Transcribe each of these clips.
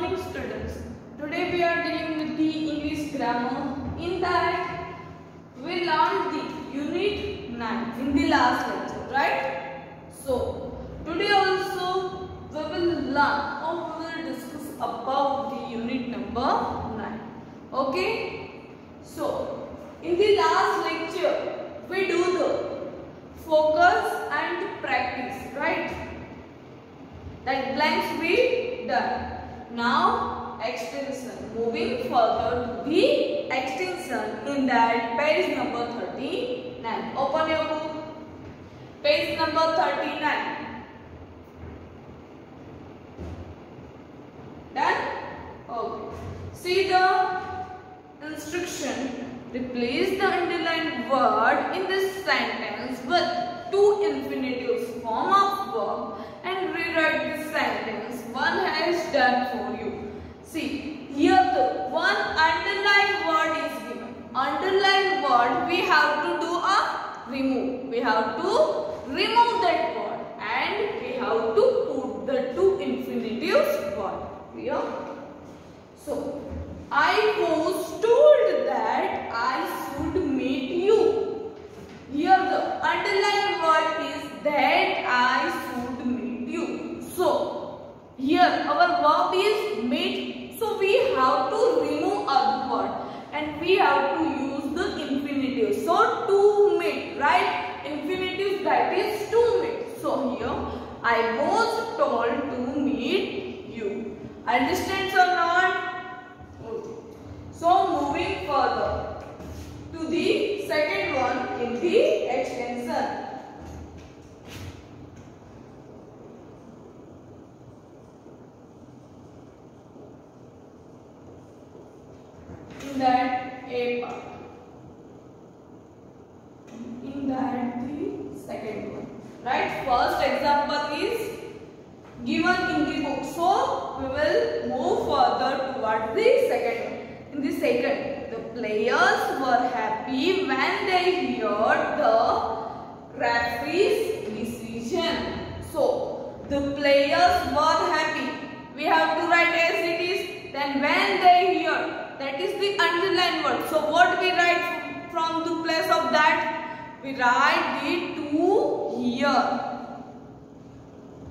morning students. Today we are dealing with the English grammar. In that we learned the unit 9 in the last lecture, right? So today also we will learn or we will discuss about the unit number 9. Okay? So in the last lecture we do the focus and practice, right? That blanks we done. Now extension. Moving further to the extension in that page number 39. Open your book. Page number 39. Done? Okay. See the instruction. Replace the underlined word in this sentence with two infinitives form of verb and rewrite this sentence. One has done for you. See, here the one underlined word is given. Underlined word we have to do a remove. We have to remove that word and we have to put the two infinitives word. Clear? So, I was told that I should meet you. Here the underlined word is that I should meet you. So, here our verb is meet. So, we have to remove other word and we have to use the infinitive. So, to meet, right? Infinitive, that is to meet. So, here I was told to meet you. Understands or not? So moving further to the second one in the extension. In that A part. In that the second one. Right? First example is given in the book. So we will move further towards the second one. In the second, the players were happy when they heard the referee's decision. So, the players were happy. We have to write as it is. Then when they hear, that is the underlined word. So, what we write from the place of that? We write the to hear.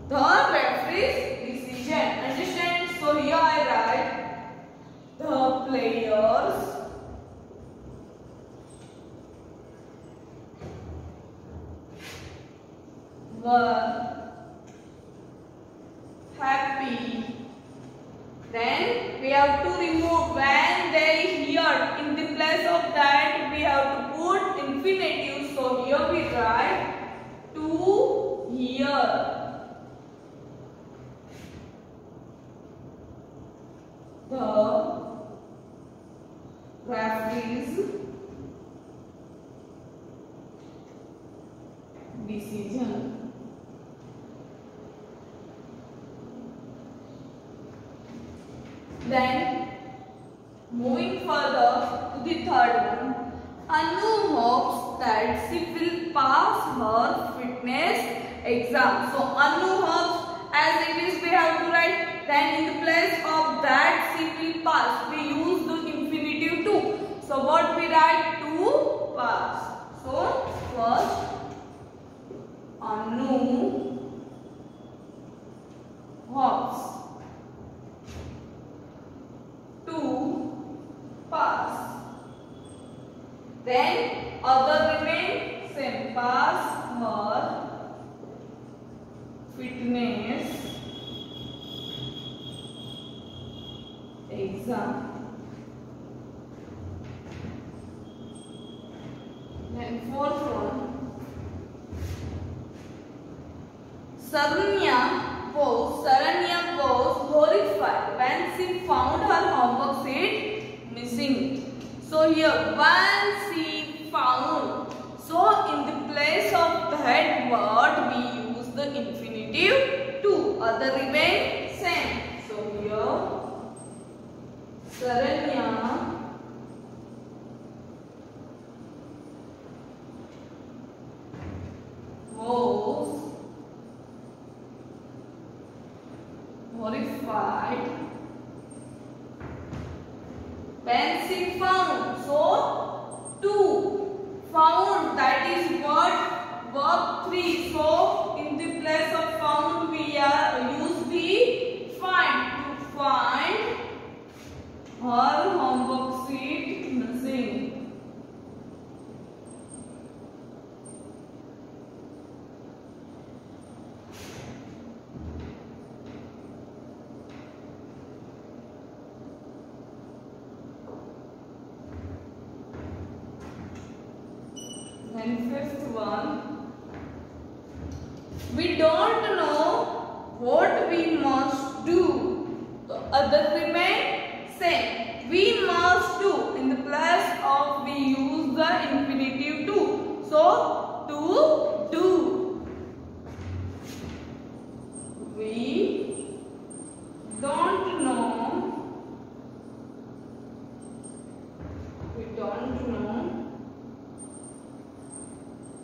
The referee's decision. Understand? So, here I write the players were happy. Then we have to remove when they hear. In the place of that we have to put infinitive. So here we write to hear. The referee's decision. Then moving further to the third one, Anu hopes that she will pass her fitness exam. So Anu hopes, as it is we have to write. Then in the place of that she will pass, we use the infinitive to. So what we write? To pass. So first Anu hopes to pass. Then other remain same. Pass her fitness exam. Then fourth one, Saranya was horrified when she found her homework sheet missing. So here when she found, so in the place of that word we use the infinitive to. Other remain same. So here Saranya was horrified Pencil found. So to. Found, that is what? Verb 3. So in the place of found we are use the find. To find her homework sheet missing. And fifth one, we don't know what we must do. The other remain same. We must do. In the place of we use the infinitive to. So to do. We don't know. We don't know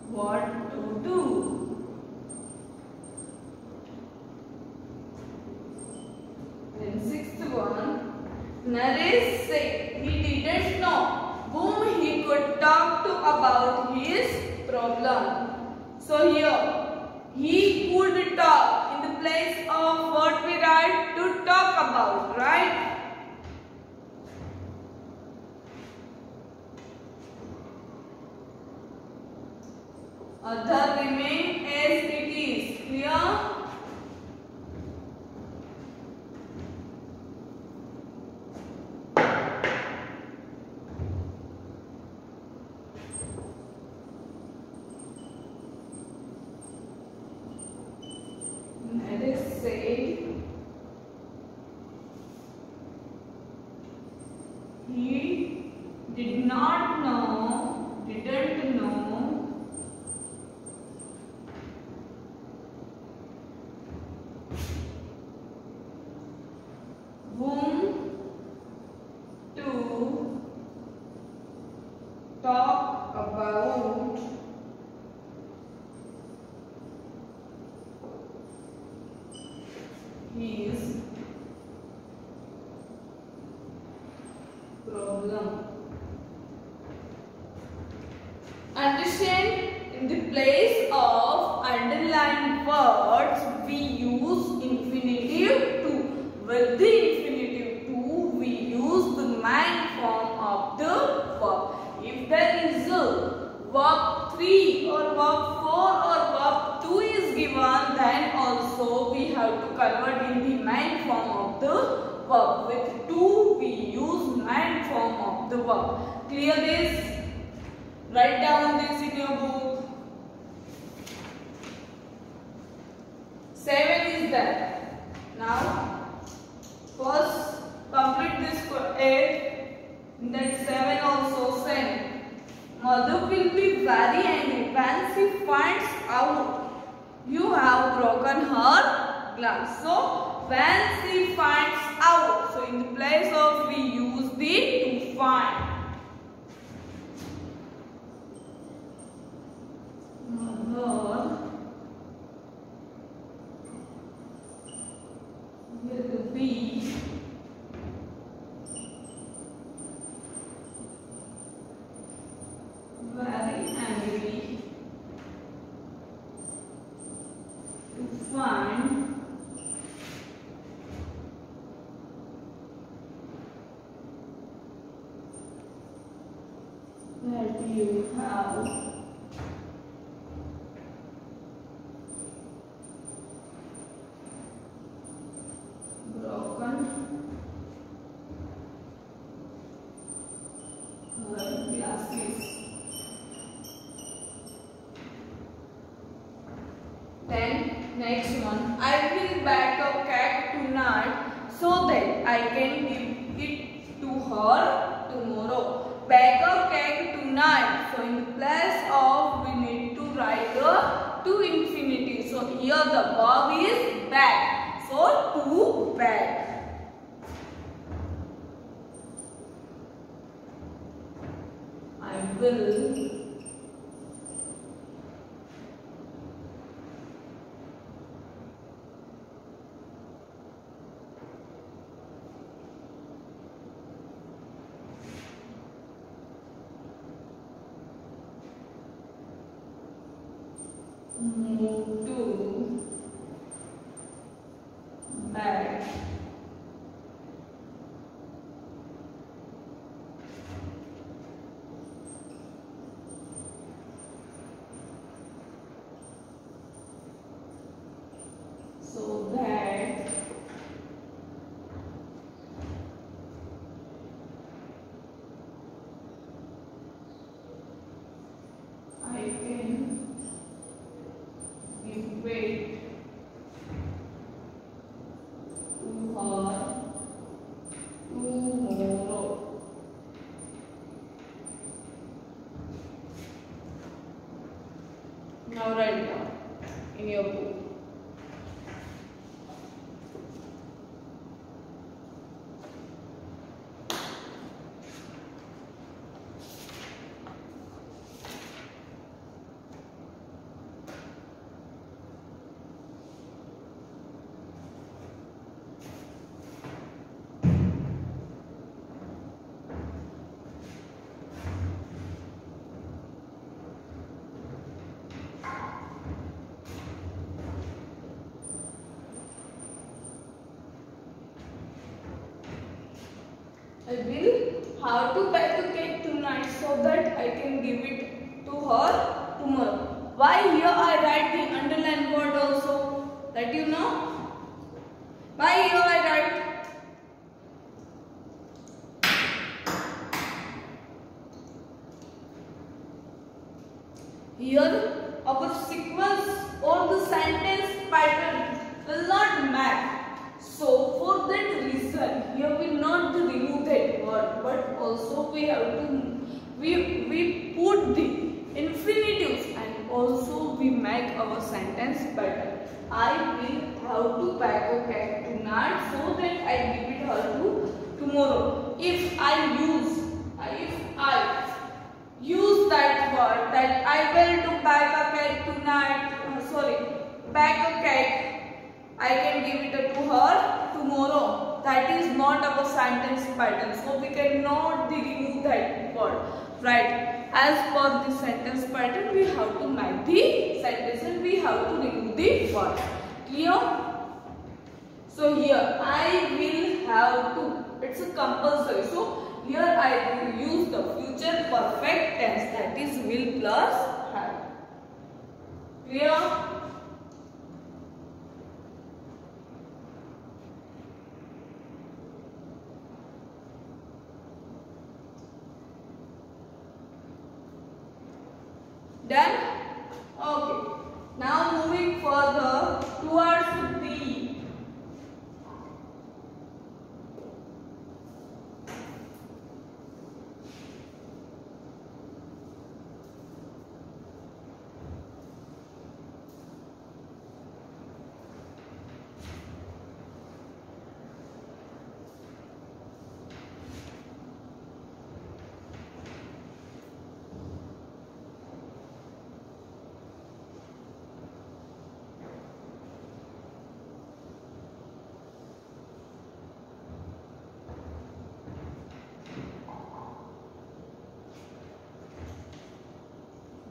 what to do. Then sixth one, Naresh said he didn't know whom he could talk to about his problem. So here, he could talk. In the place of what we write, to talk about, right? Other remain as it is. Clear? Let us say he didn't know whom to talk about his problem. Understand? In the place of underlined words, we use infinitive to. With the infinitive to, we use the main form of the verb. If there is a verb 3 or verb 4 or verb 2 is given, then also we have to convert in the main form of the verb. With 2, we use main form of the verb. Clear this? Write down this in your book. 7 is there. Now, first complete this 8. That 7 also same. Mother will be very angry when she finds out you have broken her glass. So, when she finds out. So, in the place of we use the to find. Mother will be very angry to find that you have broken her glasses. Then next one, I will bake a cake tonight so that I can give it to her tomorrow. Bake a cake tonight. So in the place of we need to write the to infinity. So here the verb is bake. So to bake. I will So that I can give weight to her tomorrow. Now write down in your book. I will have to bake a cake tonight so that I can give it to her tomorrow. Why here I write the underlined word also? That you know? Why here I write? Here our sequence or the sentence pattern will not match. So for that reason, here we not remove that word, but also we have to we put the infinitives and also we make our sentence pattern. I will have to bake a cake tonight so that I give it her to tomorrow. If I use that word that I will to bake a cake tonight, bake a cake, I can give it to her tomorrow. That is not our sentence pattern. So we cannot remove that word. Right. As per the sentence pattern, we have to make the sentence and we have to remove the word. Clear? So here I will have to. It's a compulsory. So here I will use the future perfect tense, that is will plus have. Clear? Done? Okay. Now moving further towards B.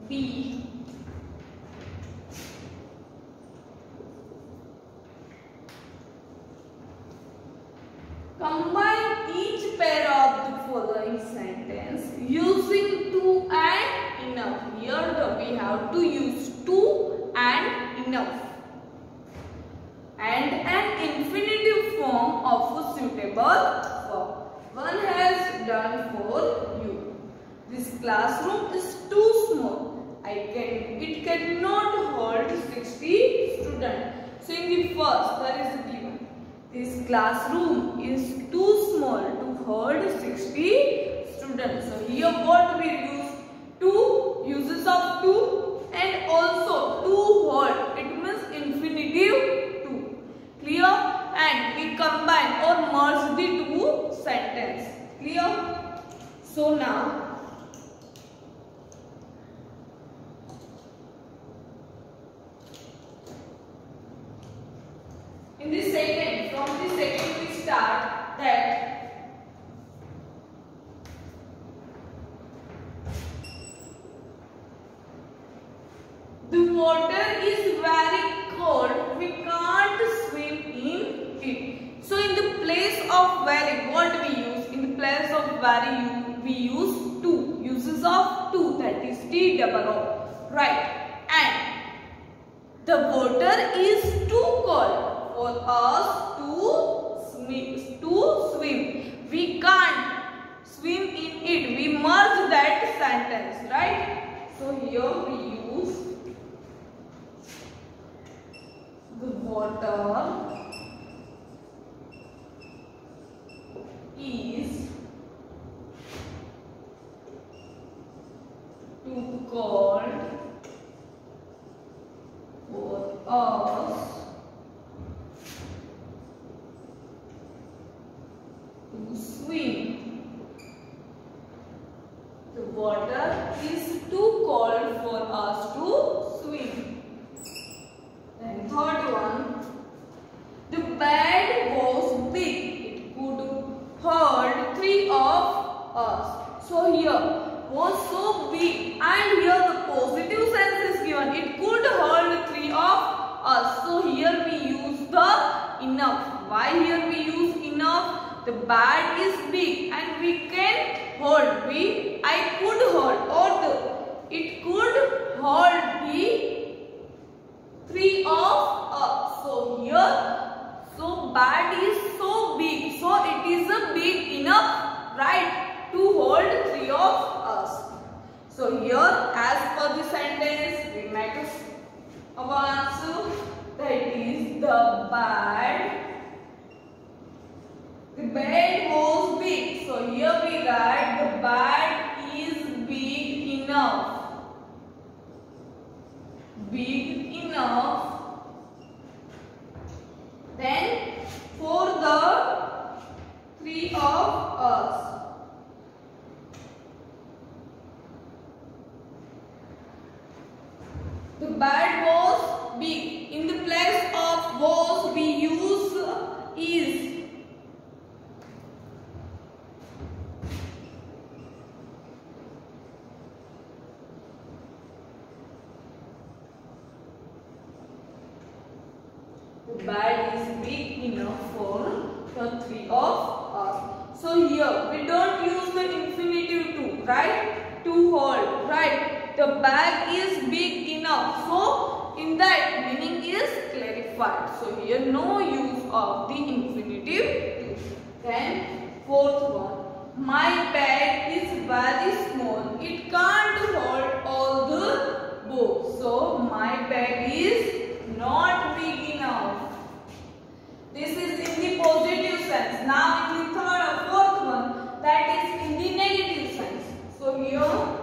B. Combine each pair of the following sentence using to and enough. Here we have to use to and enough and an infinitive form of a suitable verb. One has done for you. This classroom is too small. It cannot hold 60 students. So in the first, there is given. This classroom is too small to hold 60 students. So here what we use? To, uses of to, and also to hold. It means infinitive to. Clear? And we combine or merge the two sentences. Clear? So now, in the second, from the second we start that the water is very cold, we can't swim in it. So of very, what we use? In the place of very, we use to. Uses of to, that is TOO. Right. And the water is too cold for us to swim. We can't swim in it. We merge that sentence, right? So here we use the water is too cold for us to swim. The water is too cold for us to swim. Then third one, the bed was big. It could hold 3 of us. So here was so big, and here the positive sense is given. It could hold 3 of us. So here we use the enough. Why here we use enough? The bed is big and we can hold. I could hold, or it could hold the 3 of us. So here, so bed is so big. So it is a big enough, right, to hold 3 of us. So here, as per the sentence, we make our answer, that is the bed. The bed was big. So here we write the bed is big enough. Big enough. Then for the 3 of us. The bed was big. In the place of was we use is. The bed is big enough for the 3 of us. So here we don't use the infinitive to, right? To hold, right? The bag is big enough. So in that meaning is clarified. So here no use of the infinitive to. Then fourth one. My bag is very small. It can't hold all the books. So my bag is not big enough. This is in the positive sense. Now in the third or fourth one, that is in the negative sense. So here,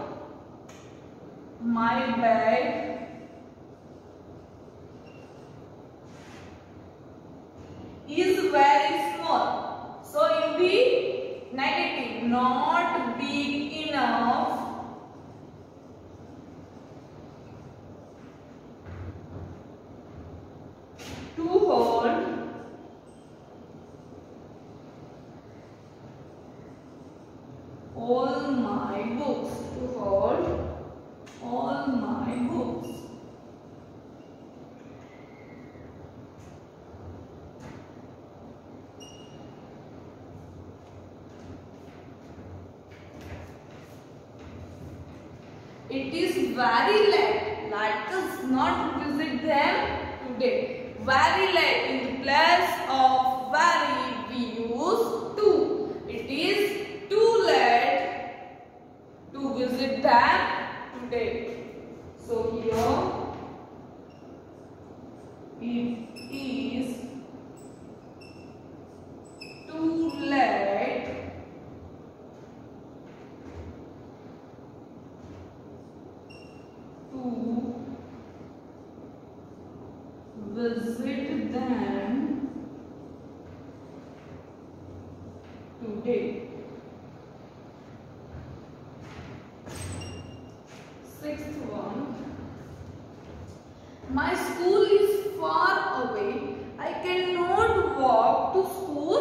my bag is very small. So in the negative, not big enough to hold all my books. To hold all my books. It is very late. Let us not visit them today. Very late. In the place of very we use to. It is too late to visit them today. So here it is too late to visit them today. Sixth one. My school is far away. I cannot walk to school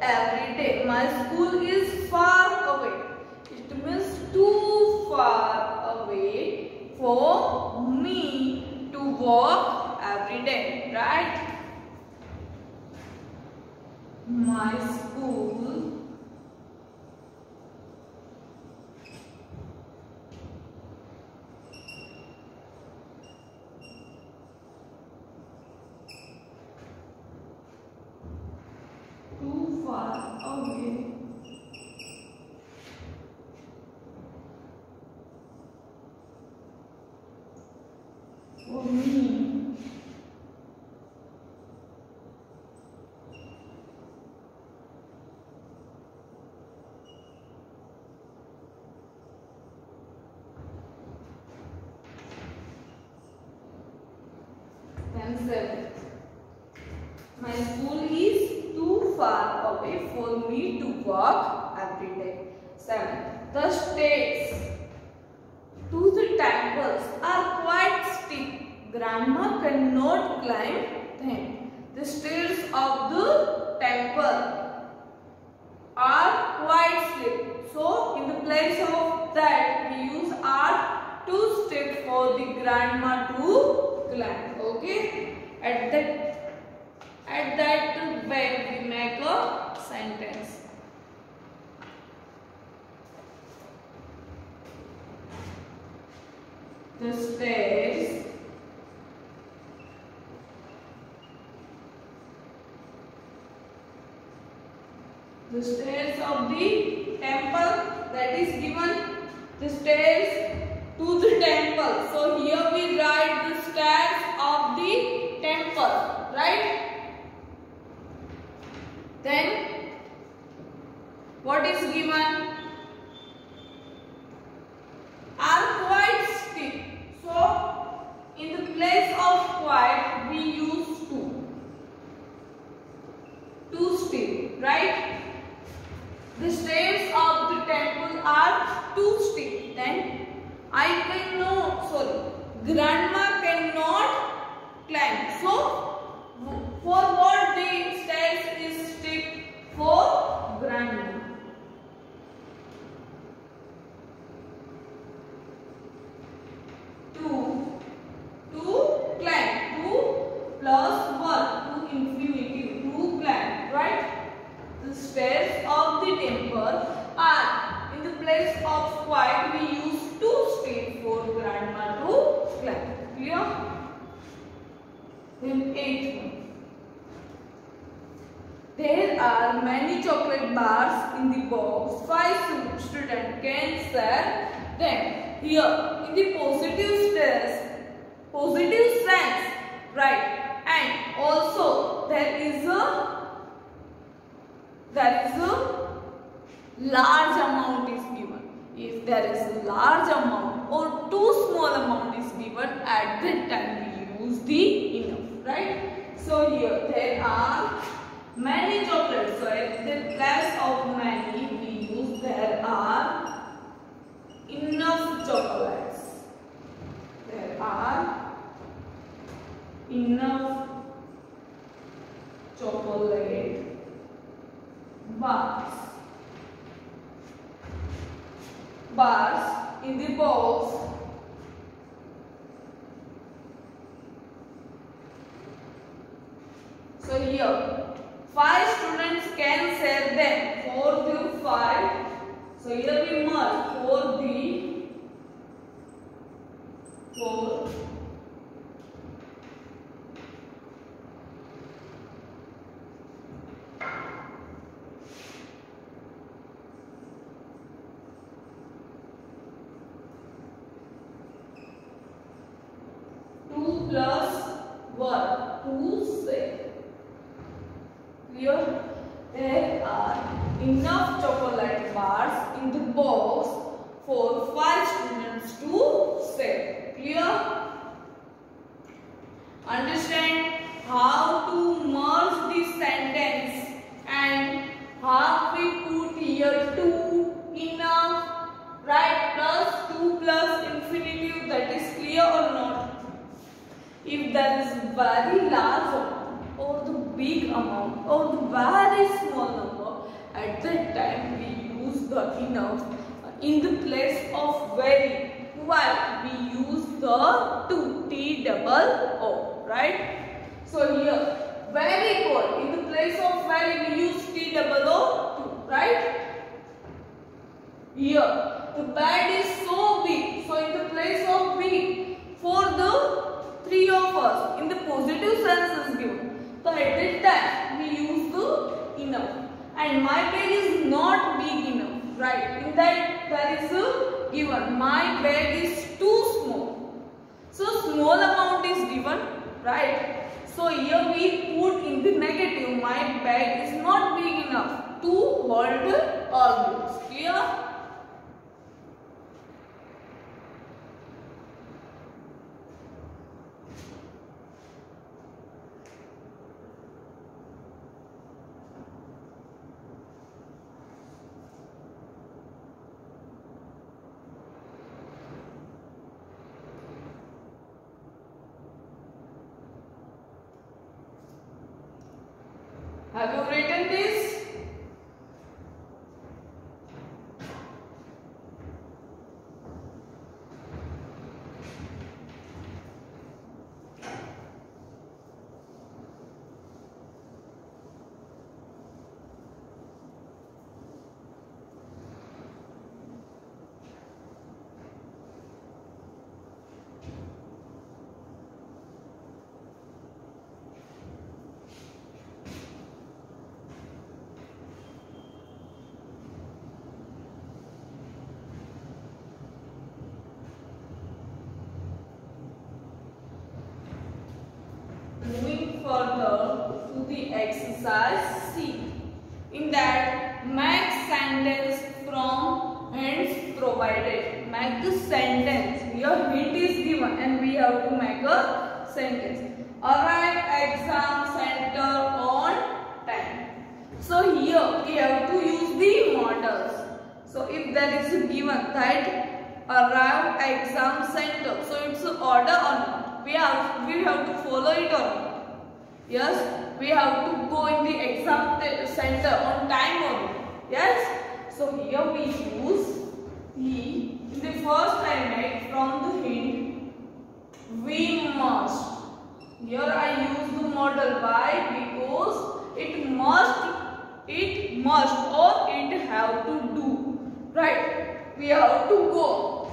every day. My school is far away. It means too far away for me to walk every day, right? My school far away. For me. Then 7. My school is too far away for me to walk every day. 7. The stairs to the temples are quite steep. Grandma cannot climb them. The stairs of the temple are quite steep. So, in the place of that, we use are too steep for the grandma to climb. Okay? At that way, we make a sentence. The stairs of the temple, that is given the stairs to the temple. So here we write the stairs of the temple, right? Then what is given? Are quite steep. So in the place of quite we use too steep, right? The stairs of the temple are too steep. Then grandma cannot climb. So for what the stairs is steep? For grandma. To climb. 2 plus 1 to infinitive. To climb, right? The stairs of the temple are in the place of quite we use too steep for grandma to climb. Clear? Then 8th one. There are many chocolate bars in the box. 5 students can share them. Here in the positive sense, right? And also there is a large amount is given. If there is a large amount or too small amount is given, at that time we use the enough, right? So here there are many chocolates. So at the place of many we use there are enough chocolates. There are enough chocolate bars in the box. So here 5 students can share them. 4 to 5. So here we must 4 2 plus 1 2 6. Clear? There are enough chocolate bars in the box for 5 students to share. Clear? Understand how to merge this sentence and how we put here 2 enough, right? Plus 2 plus infinitive. That is clear or not? If there is very large amount or the big amount or the very small number, at that time we use the enough in the place of very. While we use the to T-double-O, right? So here very good. In the place of very we use T-double-O, right? Here the bed is so big. So in the place of big for the 3 of us in the positive sense is given. So at that time we use the enough. And and my bag is not big enough, right? In that there is a given, my bag is too small. So small amount is given, right? So here we put in the negative, my bag is not big enough to hold all goods. Clear? Have you written this? Moving further to the exercise C. In that, make sentence from hints provided. Make the sentence. Your hint is given and we have to make a sentence. Arrive exam center on time. So here we have to use the models. So if there is a given that arrive exam center, so it's an order or not? We have to follow it or not? Yes, we have to go in the exam center on time or not? Yes. So here we use he. In the first I make from the hint, we must. Here I use the model. Why? Because it must or it have to do. Right? We have to go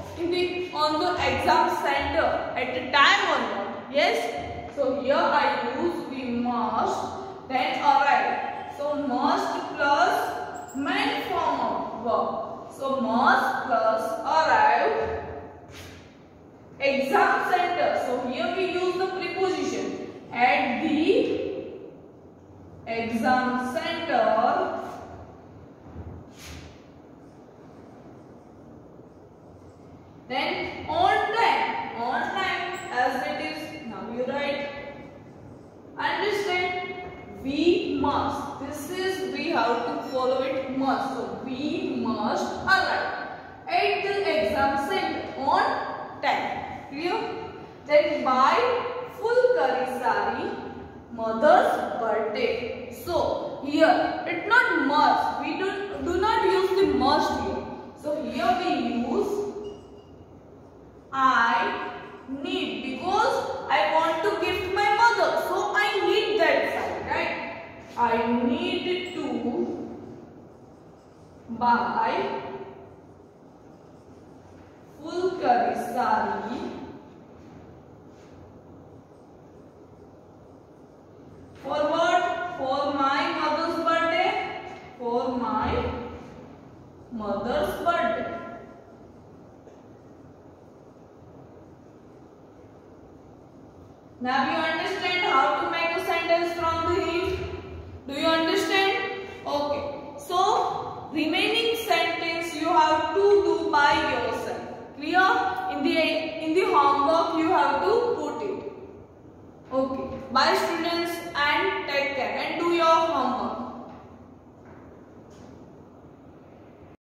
on the exam center at the time or not? Yes. So here I use we must, then arrive. So must plus main form of verb. So must plus arrive exam center. So here we use the preposition at the exam center. Then on time as it is. Now you write. Understand? We must. This is we have to follow it must. So we must arrive at the exam center on time. Clear? Then buy full curry sari, mother's birthday. So here it's not must. We do not use the must here. So here we use I need, because I want to gift my mother, so I need that sari, right? I need to buy full curry sari for what? For my mother's birthday. For my mother's birthday. Now you understand how to make a sentence from the hint? Do you understand? Okay. So remaining